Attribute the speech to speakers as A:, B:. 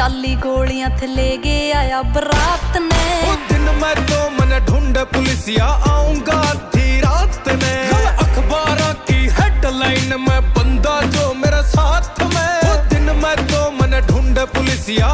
A: चाली गोलियां थे ले गया आया बरात ने।
B: दिन मैं तो मन ढूंढ पुलिसिया आऊंगा आधी रात ने। अखबारों की हेडलाइन में बंदा जो मेरे साथ में। दिन मैं तो मन ढूंढ पुलिसिया